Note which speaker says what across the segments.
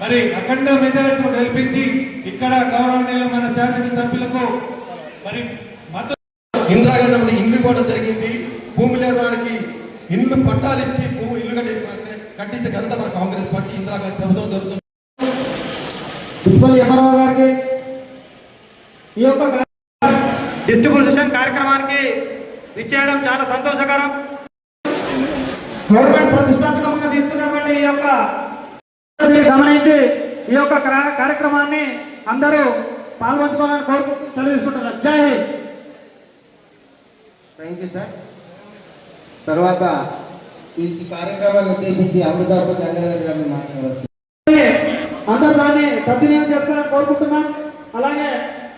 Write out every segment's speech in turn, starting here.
Speaker 1: మరి అఖండ మెజారిటీతో గెలిపించి ఇక్కడ గౌరవనీయులు మన శాసనసభ్యులకు మరి
Speaker 2: ఇందిరాగాంధీ ఇండ్లు ఇవ్వడం జరిగింది. భూమి లేని వారికి ఇండ్లు పట్టాలు ఇచ్చి ఇల్లు కట్టించే ఘనత మన కాంగ్రెస్ పార్టీ ఇందిరాగాంధీ ప్రభుత్వం జరుగుతుంది.
Speaker 3: గారికి ఈ యొక్క డిస్ట్రిబ్యూషన్ కార్యక్రమానికి ఇచ్చేయడం చాలా సంతోషకరం. గవర్నమెంట్ ప్రతిష్టాత్మకంగా తీసుకున్నటువంటి ఈ యొక్క గమనించి ఈ యొక్క కార్యక్రమాన్ని అందరూ పాల్గొంచుకోవాలని కోరుకుంటూ తెలియజేసుకుంటున్నారు. జై హింద్.
Speaker 4: Thank you sir. తర్వాత ఈ కార్యక్రమాన్ని ఉద్దేశించి అమృతాపు గంగాధర్ గారిని మాట్లాడవచ్చు.
Speaker 3: అందరూ దాన్ని సద్వినియోగం చేసుకోవాలని కోరుకుంటున్నాం. అలాగే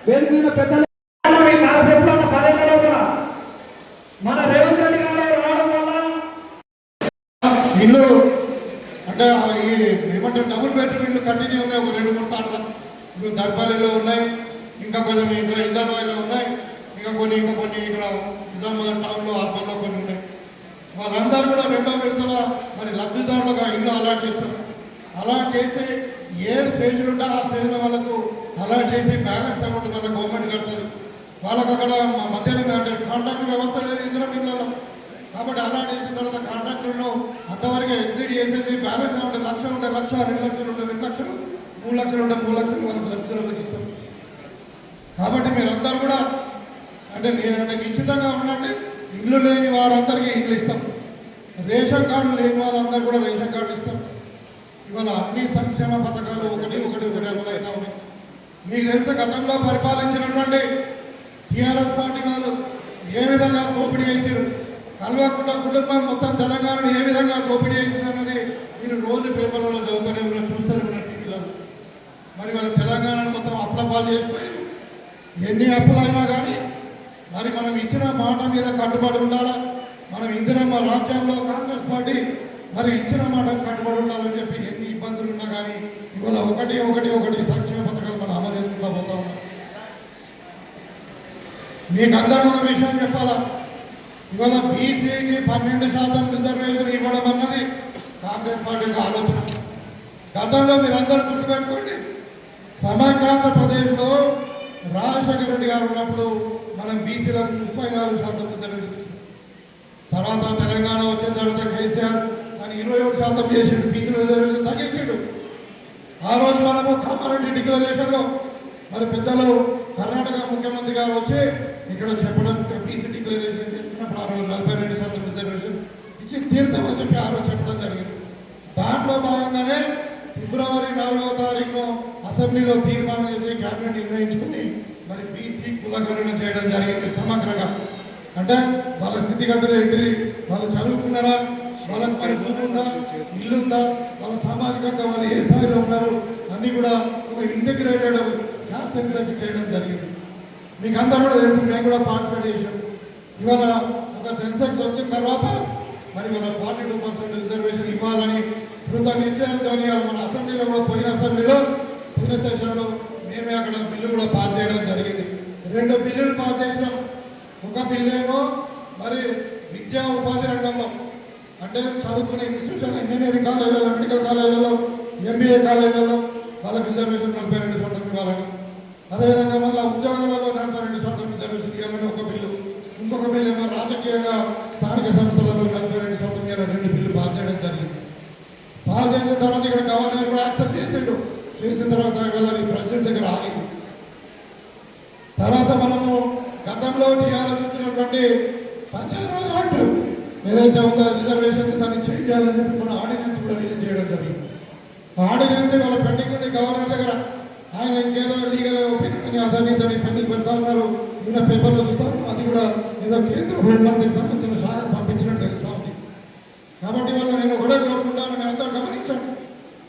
Speaker 3: వేదిక మీద పెద్దలు మన రేవంత్ రెడ్డి గారు రావడం వల్ల
Speaker 2: ఇల్లు అంటే ఏమంటారు డబుల్ బెడ్రూమ్ ఇల్లు కంటిన్యూ ఉన్నాయి. ఒక 2-3 తాట్ల ఇప్పుడు దర్బాలీలో ఉన్నాయి, ఇంకా కొంచెం ఇక్కడ ఇందర్బాయిలో ఉన్నాయి, ఇంకా కొన్ని ఇక్కడ నిజామాబాద్ టౌన్లో ఆర్పంలో కొన్ని ఉన్నాయి. వాళ్ళందరూ కూడా 2వ విడతల మరి లబ్ధిదారులుగా ఇల్లు అలాట్ చేస్తారు. అలాట్ చేసి ఏ స్టేజ్లు ఉంటే ఆ స్టేజ్లో వాళ్ళకు అలాట్ చేసి బ్యాలెన్స్ అమౌంట్ మన గవర్నమెంట్ కడుతుంది. వాళ్ళకు అక్కడ మధ్యలో అంటే కాంట్రాక్టర్ వ్యవస్థ లేదు ఇందిరం ఇళ్ళలో. కాబట్టి అలాట్ చేసిన తర్వాత కాంట్రాక్టర్లో అంతవరకు ఎగ్జిట్ చేసేసి బ్యాలెన్స్ అమౌంట్ 1 లక్ష ఉంటే 1 లక్ష, 2 లక్షలు ఉంటే 2 లక్షలు, 3 లక్షలు ఉంటే 3 లక్షలు వాళ్ళకి లబ్ధిదారులకు ఇస్తాం. కాబట్టి మీరందరూ కూడా అంటే నిశ్చితంగా ఉండండి. ఇల్లు లేని వారందరికీ ఇల్లు ఇస్తాం. రేషన్ కార్డు లేని వారందరూ కూడా రేషన్ కార్డు ఇస్తాం. ఇవాళ అన్ని సంక్షేమ పథకాలు ఒకటి అమలవుతా ఉన్నాయి. మీకు తెలిసి గతంలో పరిపాలించినటువంటి టీఆర్ఎస్ పార్టీ వాళ్ళు ఏ విధంగా దోపిడీ చేశారు, కల్వకుంట కుటుంబం మొత్తం తెలంగాణను ఏ విధంగా దోపిడీ చేసింది అన్నది మీరు రోజు పేపర్లలో చదువుతూనే ఉన్నారు, చూస్తూనే ఉన్నారు టీవీలలో. మరి వాళ్ళ తెలంగాణను మొత్తం అప్పులపాలు చేసిపోయారు. ఎన్ని అప్పులైనా కానీ మరి మనం ఇచ్చిన మాట మీద కట్టుబడి ఉండాలా. మనం ఇందిరమ్మ రాజ్యంలో కాంగ్రెస్ పార్టీ మరి ఇచ్చిన మాట కట్టుబడి ఉండాలని చెప్పి ఎన్ని ఇబ్బందులు ఉన్నా కానీ ఇవాళ ఒకటి సంక్షేమ పథకాలు మనం అమలు చేసుకుంటూ పోతా ఉన్నాం. మీకు అందరూ ఉన్న విషయం చెప్పాలా. ఇవాళ బీసీకి 12% రిజర్వేషన్ ఇవ్వడం అన్నది కాంగ్రెస్ పార్టీ యొక్క ఆలోచన. గతంలో మీరందరూ గుర్తుపెట్టుకోండి, సమైక్యాంధ్రప్రదేశ్లో రాజశేఖర రెడ్డి గారు ఉన్నప్పుడు మనం బీసీలకు 34% రిజర్వేషన్ ఇచ్చాం. తర్వాత తెలంగాణ వచ్చిన తర్వాత కేసీఆర్ దాన్ని 21% చేసిండు, బీసీ రిజర్వేషన్ తగ్గించాడు. ఆ రోజు మనము కామారెడ్డి డిక్లరేషన్లో మరి పెద్దలు కర్ణాటక ముఖ్యమంత్రి గారు వచ్చి ఇక్కడ చెప్పడం బీసీ డిక్లరేషన్ చేసుకున్నప్పుడు ఆ రోజు 42% రిజర్వేషన్ ఇచ్చి తీర్థమని చెప్పి ఆ రోజు చెప్పడం జరిగింది. దాంట్లో భాగంగానే ఫిబ్రవరి 4వ తారీఖులో అసెంబ్లీలో తీర్మానం చేసి క్యాబినెట్ నిర్ణయించుకుని మరి బీసీ కులగణన చేయడం జరిగింది సమగ్రంగా. అంటే వాళ్ళ స్థితిగతులు ఏంటిది, వాళ్ళు చదువుకున్నారా, వాళ్ళకి మరి భూమి ఉందా, ఇల్లు ఉందా, వాళ్ళ సామాజికంగా వాళ్ళు ఏ స్థాయిలో ఉన్నారు అన్నీ కూడా ఒక ఇంటిగ్రేటెడ్ క్లాస్ సెన్సస్ చేయడం జరిగింది. మీకు అందరూ కూడా తెలుసు, మేము కూడా పార్టిసిపేట్ చేసాం. ఇవాళ ఒక సెన్సెక్స్ వచ్చిన తర్వాత మరి వాళ్ళ 42% రిజర్వేషన్ ఇవ్వాలని కృతజ్ఞతలు మన అసెంబ్లీలో కూడా పోయిన సెషన్లో మేమే అక్కడ బిల్లు కూడా పాస్ చేయడం జరిగింది. 2 బిల్లులు పాస్ చేసినాం. ఒక బిల్లు ఏమో మరి విద్యా ఉపాధి రంగంలో అంటే చదువుకునే ఇన్స్టిట్యూషన్ ఇంజనీరింగ్ కాలేజీలలో, మెడికల్ కాలేజీలలో, ఎంబీఏ కాలేజీలలో వాళ్ళకి రిజర్వేషన్ 42% ఇవ్వాలని, అదేవిధంగా మళ్ళీ ఉద్యోగాలలో 42% రిజర్వేషన్ ఇవ్వాలని ఒక బిల్లు. ఇంకొక బిల్లు ఏమో రాజకీయంగా స్థానిక సంస్థలలో 42% ఇవ్వాలని 2 బిల్లు పాస్ చేయడం జరిగింది. పాస్ చేసిన తర్వాత ఇక్కడ గవర్నర్ కూడా యాక్సెప్ట్ చేసిండు. చేసిన తర్వాత వెళ్ళాలి ప్రెసిడెంట్ దగ్గర ఆగింది. తర్వాత మనము గతంలో టీఆర్ఎస్ ఇచ్చినటువంటి పంచాయతీరాజ్ యాక్ట్ ఏదైతే ఉందో రిజర్వేషన్ దాన్ని చేంజ్ చేయాలని చెప్పి మన ఆర్డినెన్స్ కూడా రిలీజ్ చేయడం జరిగింది. ఆ ఆర్డినెన్స్ వాళ్ళ పెండింగ్ ఉంది గవర్నర్ దగ్గర. ఆయన ఇంకేదో లీగల్ ఒపీనియన్ అతని పెండింగ్ పెడతా ఉన్నారు. నిన్న పేపర్లో చూస్తాం, అది కూడా ఏదో కేంద్ర హోంమంత్రికి సంబంధించిన శాఖ పంపించినట్టు తెలుస్తూ ఉంది. కాబట్టి వల్ల నేను ఒకటే కోరుకుంటాను, మేము అందరూ గమనించండి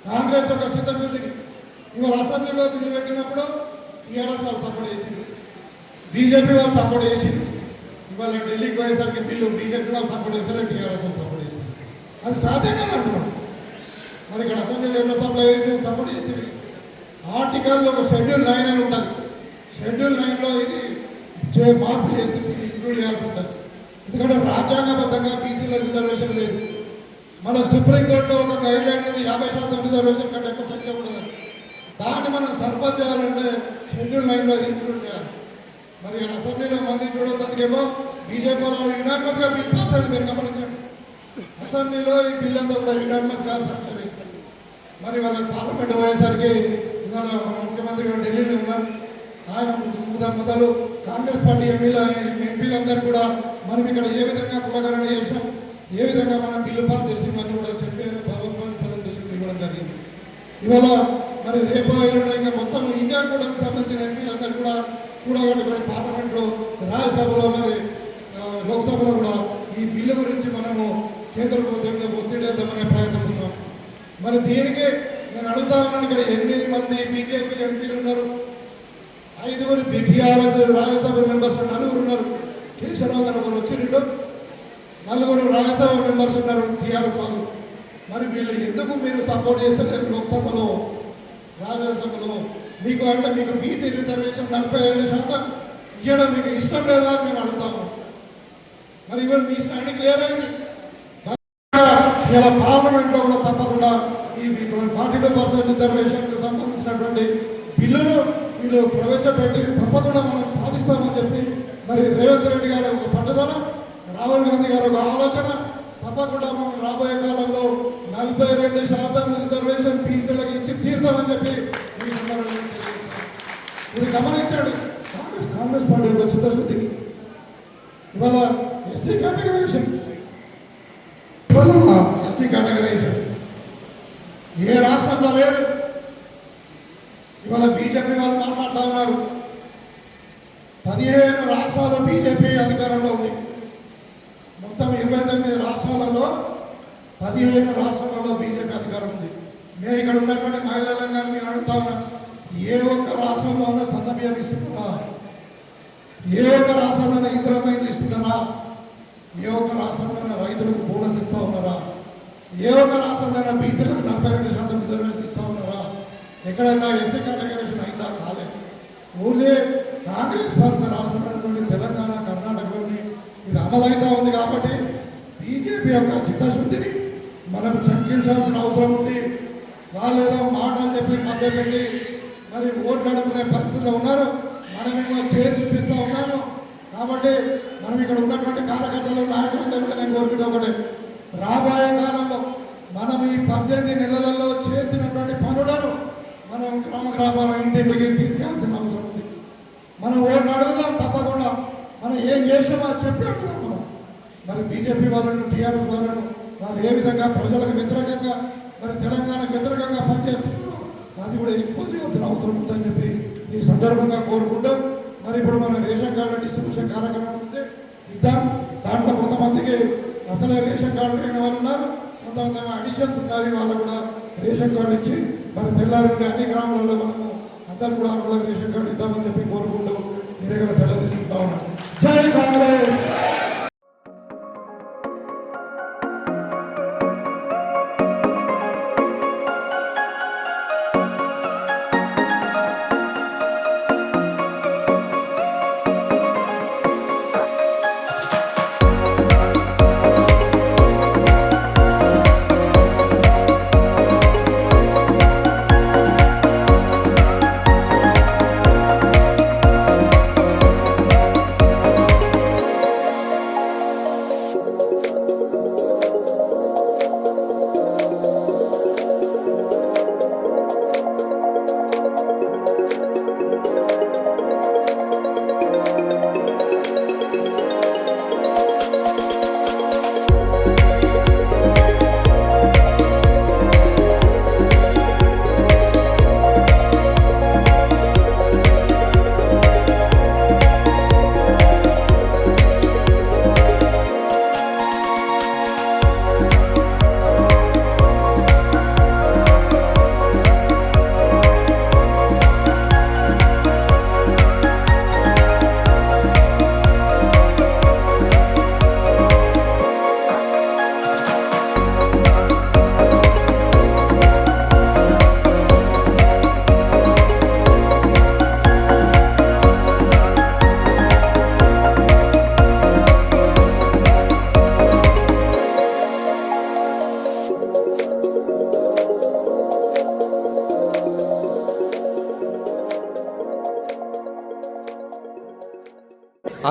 Speaker 2: కాంగ్రెస్ యొక్క సిద్ధశుద్ధిని. ఇవాళ అసెంబ్లీలో బిల్లు పెట్టినప్పుడు టీఆర్ఎస్ వాళ్ళు సపోర్ట్ చేసింది, బీజేపీ వాళ్ళు సపోర్ట్ చేసింది. ఇవాళ ఢిల్లీకి పోయేసరికి బిల్లు బీజేపీ వాళ్ళు సపోర్ట్ చేశారు, టీఆర్ఎస్ వాళ్ళు సపోర్ట్ చేసింది. అది సాధ్యం కాదంటున్నాం. మరి ఇక్కడ అసెంబ్లీలో ఎన్నో సప్లై చేసి సపోర్ట్ చేసింది. ఆర్టికల్లో ఒక షెడ్యూల్ 9 అని ఉంటుంది. షెడ్యూల్ 9లో ఇది మార్పు చేసి ఇంక్లూడ్ చేయాల్సి ఉంటుంది. ఎందుకంటే రాజ్యాంగబద్ధంగా బీసీలో రిజర్వేషన్ లేదు. మన సుప్రీంకోర్టులో ఒక గైడ్ లైన్ ఉంది, 50% రిజర్వేషన్ కంటే ఎక్కువ పెంచకూడదు. దాన్ని మనం సర్పంచ్ చేయాలంటే షెడ్యూల్ లైన్లో ఇంక్లూడ్ చేయాలి. మరి అసెంబ్లీలో మంది చూడటానికేమో బీజేపీ వాళ్ళు యునానిమస్గా బిల్ పాస్ అయింది. మీరు గమనించండి, అసెంబ్లీలో ఈ బిల్ అంతా కూడా యునానిమస్గా సక్సెస్ అయింది. మరి వాళ్ళ పార్లమెంట్ పోయేసరికి ఇవాళ మన ముఖ్యమంత్రి గారు ఢిల్లీలో ఉన్నారు. ఆయన మొదలు కాంగ్రెస్ పార్టీ ఎంపీలందరూ కూడా మనం ఇక్కడ ఏ విధంగా కులగణన చేసాం, ఏ విధంగా మనం బిల్లు పాస్ చేసి మరి కూడా చెప్పారు, ప్రభుత్వానికి ప్రజెంటేషన్ ఇవ్వడం జరిగింది. ఇవాళ మరి రేపు ఇంకా మొత్తం ఇండియా కూడా సంబంధించిన ఎంపీలందరూ కూడా కూడగట్టుకుని పార్లమెంట్లో, రాజ్యసభలో, మరి లోక్సభలో కూడా ఈ బిల్లు గురించి మనము కేంద్ర ప్రభుత్వం ఒత్తిడి వేద్దామనే ప్రయత్నం ఉన్నాం. మరి దీనికి నేను అడుగుతా ఉన్నాను, ఇక్కడ 8 మంది బీజేపీ ఎంపీలు ఉన్నారు, 5 టీఆర్ఎస్ రాజ్యసభ మెంబర్స్ 4 ఉన్నారు. కేశవరావు గారు ఒకరు వచ్చిండు, 4 రాజ్యసభ మెంబర్స్ ఉన్నారు టీఆర్ఎస్ వాళ్ళు. మరి వీళ్ళు ఎందుకు మీరు సపోర్ట్ చేస్తలేరు లోక్సభలో, రాజ్యసభలో? మీకు అంటే మీకు బీసీ రిజర్వేషన్ 42% ఇవ్వడం మీకు ఇష్టం లేదా మేము అడుగుతాము. మరి ఇవాళ మీ స్టాండింగ్ క్లియర్ అయింది. ఇలా పార్లమెంట్లో కూడా తప్పకుండా ఈ 42% రిజర్వేషన్కు సంబంధించినటువంటి బిల్లును వీళ్ళు ప్రవేశపెట్టి తప్పకుండా మనం సాధిస్తామని చెప్పి మరి రేవంత్ రెడ్డి గారు ఒక పట్టుదల, రాహుల్ గాంధీ గారు ఒక ఆలోచన, తప్పకుండా మనం రాబోయే కాలంలో 42% రిజర్వేషన్ బీసీలకు ఇచ్చి తీరుతామని చెప్పి ఈ సందర్భంగా ఇది గమనించాడు కాంగ్రెస్ పార్టీ యొక్క శుద్ధశుద్ధికి. ఇవాళ ఎస్సీ కేటగరైజేషన్, ఎస్సీ కేటగరైజేషన్ ఏ రాష్ట్రంలో లేదు. ఇవాళ బీజేపీ వాళ్ళు మాట్లాడుతూ ఉన్నారు, 15 రాష్ట్రాలు బీజేపీ అధికారంలో ఉంది. మొత్తం 29 రాష్ట్రాలలో 15 రాష్ట్రాలలో బీజేపీ అధికారం ఉంది. మేము ఇక్కడ ఉన్నటువంటి మహిళలను కానీ మేము అడుగుతా ఉన్నాం, ఏ ఒక్క రాష్ట్రంలో ఉన్న సన్న బియ్యం ఇస్తున్నారా? ఏ ఒక్క రాష్ట్రంలో ఇంద్రమైన్లు ఇస్తున్నారా? ఏ ఒక్క రాష్ట్రంలో రైతులకు బోనస్ ఇస్తూ ఉన్నారా? ఏ ఒక్క రాష్ట్రంలో బీసీలకు 42% రిజర్వేషన్ ఇస్తూ ఉన్నారా? ఎక్కడైనా ఎస్సీ కేటగరైజేషన్ అయిందా? కాలేదు. ఓన్లీ కాంగ్రెస్ పాలిత రాష్ట్రమైనటువంటి తెలంగాణ, కర్ణాటకలోని ఇది అమలవుతా ఉంది. కాబట్టి బీజేపీ యొక్క చిత్తశుద్ధిని మనం చర్చించాల్సిన అవసరం ఉంది. వాళ్ళు ఏదో మాటలు చెప్పి మభ్యపెట్టి మరి ఓట్లు అడుకునే పరిస్థితిలో ఉన్నారు. మనమేమో చేసి చూపిస్తూ ఉన్నాను. కాబట్టి మనం ఇక్కడ ఉన్నటువంటి కార్యకర్తలు, నాయకులందరూ కూడా నేను కోరుకుంటే ఒకటే, రాబోయే కాలంలో మనం ఈ 18 నెలలలో చేసినటువంటి పనులను మనం గ్రామాల ఇంటింటికి తీసుకెళ్లాల్సిన అవసరం ఉంది. మనం ఓట్లు అడుగుదాం, తప్పకుండా మనం ఏం చేసామో అది చెప్పి అడుగుదాం మనం. మరి బీజేపీ వాళ్ళను, టీఆర్ఎస్ వాళ్ళను వారు ఏ విధంగా ప్రజలకు వ్యతిరేకంగా, మరి తెలంగాణకు వ్యతిరేకంగా పనిచేస్తున్నారో అది కూడా ఎక్స్పోజ్ చేయాల్సిన అవసరం ఉందని చెప్పి ఈ సందర్భంగా కోరుకుంటాం. మరి ఇప్పుడు మన రేషన్ కార్డు డిస్ట్రిబ్యూషన్ కార్యక్రమం ఉంది, ఇద్దాం. దాంట్లో కొంతమందికి అసలే రేషన్ కార్డు లేని వాళ్ళు ఉన్నారు, కొంతమంది అడిషన్స్ ఉన్నారు. వాళ్ళు కూడా రేషన్ కార్డు ఇచ్చి మరి తెల్లారి అన్ని గ్రామాలలో మనము అందరూ కూడా వాళ్ళకి రేషన్ కార్డు ఇద్దామని చెప్పి కోరుకుంటూ మీ దగ్గర సెలవు తీసుకుంటా ఉన్నాం. జై కాంగ్రెస్.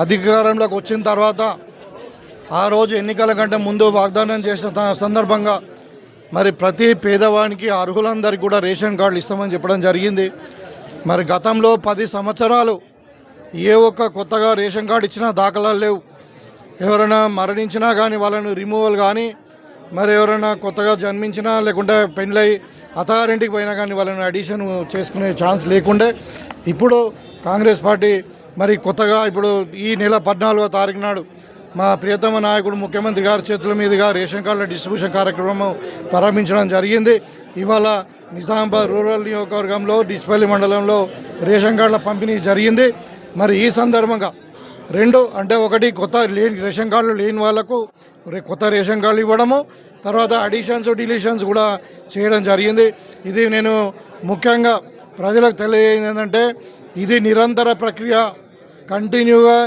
Speaker 5: అధికారంలోకి వచ్చిన తర్వాత ఆ రోజు ఎన్నికల కంటే ముందు వాగ్దానం చేసిన సందర్భంగా మరి ప్రతి పేదవానికి అర్హులందరికీ కూడా రేషన్ కార్డులు ఇస్తామని చెప్పడం జరిగింది. మరి గతంలో 10 సంవత్సరాలు ఏ ఒక్క కొత్తగా రేషన్ కార్డు ఇచ్చినా దాఖలాలు లేవు. ఎవరైనా మరణించినా కానీ వాళ్ళను రిమూవల్ కానీ, మరి ఎవరైనా కొత్తగా జన్మించినా లేకుంటే పెళ్ళై అత్తారింటికి పోయినా కానీ వాళ్ళని అడిషన్ చేసుకునే ఛాన్స్ లేకుండే ఇప్పుడు కాంగ్రెస్ పార్టీ మరి కొత్తగా ఇప్పుడు ఈ నెల 14వ తారీఖు నాడు మా ప్రియతమ నాయకుడు ముఖ్యమంత్రి గారి చేతుల మీదుగా రేషన్ కార్డుల డిస్ట్రిబ్యూషన్ కార్యక్రమం ప్రారంభించడం జరిగింది. ఇవాళ నిజామాబాద్ రూరల్ నియోజకవర్గంలో డిచ్పల్లి మండలంలో రేషన్ కార్డుల పంపిణీ జరిగింది. మరి ఈ సందర్భంగా ఒకటి కొత్త రేషన్ కార్డులు లేని వాళ్లకు కొత్త రేషన్ కార్డులు ఇవ్వడము, తర్వాత అడిషన్స్ డిలీషన్స్ కూడా చేయడం జరిగింది. ఇది నేను ముఖ్యంగా ప్రజలకు తెలియజేయండి ఏంటంటే ఇది నిరంతర ప్రక్రియ. కంటిన్యూగా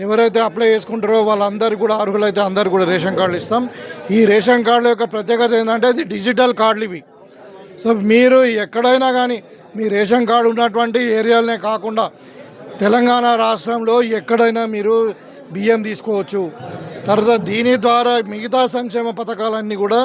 Speaker 5: ఎవరైతే అప్లై చేసుకుంటారో వాళ్ళందరూ కూడా అర్హులైతే అందరూ కూడా రేషన్ కార్డులు ఇస్తాం. ఈ రేషన్ కార్డుల యొక్క ప్రత్యేకత ఏంటంటే ఇది డిజిటల్ కార్డులు ఇవి. సో మీరు ఎక్కడైనా కానీ మీ రేషన్ కార్డు ఉన్నటువంటి ఏరియాలనే కాకుండా తెలంగాణ రాష్ట్రంలో ఎక్కడైనా మీరు బియ్యం తీసుకోవచ్చు. తర్వాత దీని ద్వారా మిగతా సంక్షేమ పథకాలన్నీ కూడా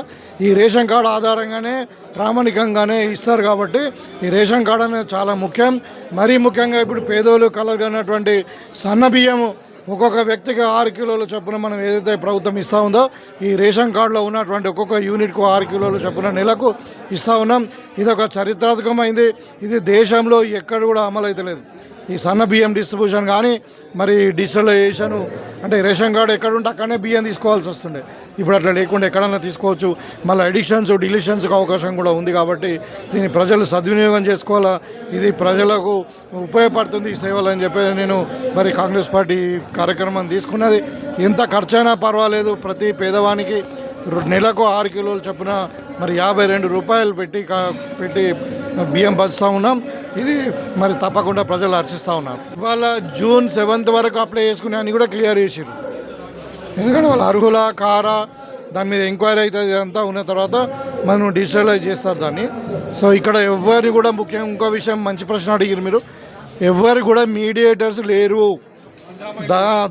Speaker 5: ఈ రేషన్ కార్డు ఆధారంగానే ప్రామాణికంగానే ఇస్తారు. కాబట్టి ఈ రేషన్ కార్డు అనేది చాలా ముఖ్యం. మరీ ముఖ్యంగా ఇప్పుడు పేదోళ్ళు కలగనటువంటి సన్న బియ్యము ఒక్కొక్క వ్యక్తికి 6 కిలోల చొప్పున మనం ఏదైతే ప్రభుత్వం ఇస్తూ ఉందో ఈ రేషన్ కార్డులో ఉన్నటువంటి ఒక్కొక్క యూనిట్కు 6 కిలోల చొప్పున నెలకు ఇస్తూ ఉన్నాం. ఇది ఒక చరిత్రాత్మకమైంది. ఇది దేశంలో ఎక్కడ కూడా అమలైతే లేదు. ఈ సన్న బియ్యం డిస్ట్రిబ్యూషన్ కానీ మరి డిజిటలైజేషన్ అంటే రేషన్ కార్డు ఎక్కడుంటే అక్కడనే బియ్యం తీసుకోవాల్సి వస్తుండే. ఇప్పుడు అట్లా లేకుండా ఎక్కడన్నా తీసుకోవచ్చు. మళ్ళీ అడిషన్స్ డిలీషన్స్కి అవకాశం కూడా ఉంది. కాబట్టి దీన్ని ప్రజలు సద్వినియోగం చేసుకోవాలా. ఇది ప్రజలకు ఉపయోగపడుతుంది ఈ సేవలు అని చెప్పి నేను మరి కాంగ్రెస్ పార్టీ కార్యక్రమం తీసుకున్నది. ఎంత ఖర్చైనా పర్వాలేదు, ప్రతి పేదవానికి నెలకు 6 కిలోలు చొప్పున మరి 52 రూపాయలు పెట్టి బియ్యం పంచుతూ ఉన్నాం. ఇది మరి తప్పకుండా ప్రజలు హర్షిస్తూ ఉన్నారు. ఇవాళ జూన్ 7th వరకు అప్లై చేసుకునే అన్ని కూడా క్లియర్ చేసారు. ఎందుకంటే వాళ్ళు అర్హుల కారా దాని మీద ఎంక్వైరీ అవుతుంది. ఇదంతా ఉన్న తర్వాత మనం డిజిటలైజ్ చేస్తారు దాన్ని. సో ఇక్కడ ఎవరు కూడా ముఖ్యంగా ఇంకో విషయం మంచి ప్రశ్న అడిగారు మీరు. ఎవరు కూడా మీడియేటర్స్ లేరు.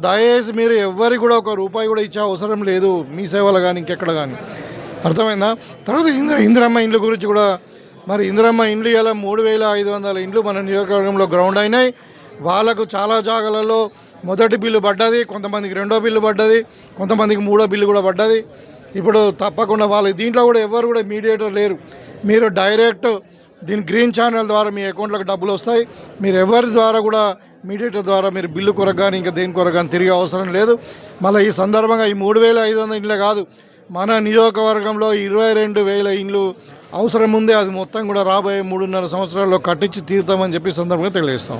Speaker 5: దయచేసి మీరు ఎవరికి కూడా ఒక రూపాయి కూడా ఇచ్చే అవసరం లేదు మీ సేవలు కానీ ఇంకెక్కడ కానీ. అర్థమైందా? తర్వాత ఇందిరమ్మ ఇండ్ల గురించి కూడా మరి ఇందిరమ్మ ఇండ్లు ఇలా 3500 ఇండ్లు మన నియోజకవర్గంలో గ్రౌండ్ అయినాయి. వాళ్ళకు చాలా జాగాలలో మొదటి బిల్లు పడ్డది, కొంతమందికి 2వ బిల్లు పడ్డది, కొంతమందికి 3వ బిల్లు కూడా పడ్డది. ఇప్పుడు తప్పకుండా వాళ్ళు దీంట్లో కూడా ఎవరు కూడా మీడియేటర్ లేరు. మీరు డైరెక్ట్ దీని గ్రీన్ ఛానల్ ద్వారా మీ అకౌంట్లకు డబ్బులు వస్తాయి. మీరు ఎవరి ద్వారా కూడా మీడియేటర్ ద్వారా మీరు బిల్లు కొరకు కానీ ఇంకా దేని కొరకు కానీ తిరిగే అవసరం లేదు. మళ్ళీ ఈ సందర్భంగా ఈ 3500 ఇండ్లే కాదు, మన నియోజకవర్గంలో 22,000 ఇండ్లు అవసరం ఉంది. అది మొత్తం కూడా రాబోయే 3.5 సంవత్సరాల్లో కట్టించి తీరుతామని చెప్పి సందర్భంగా తెలియజేస్తాం.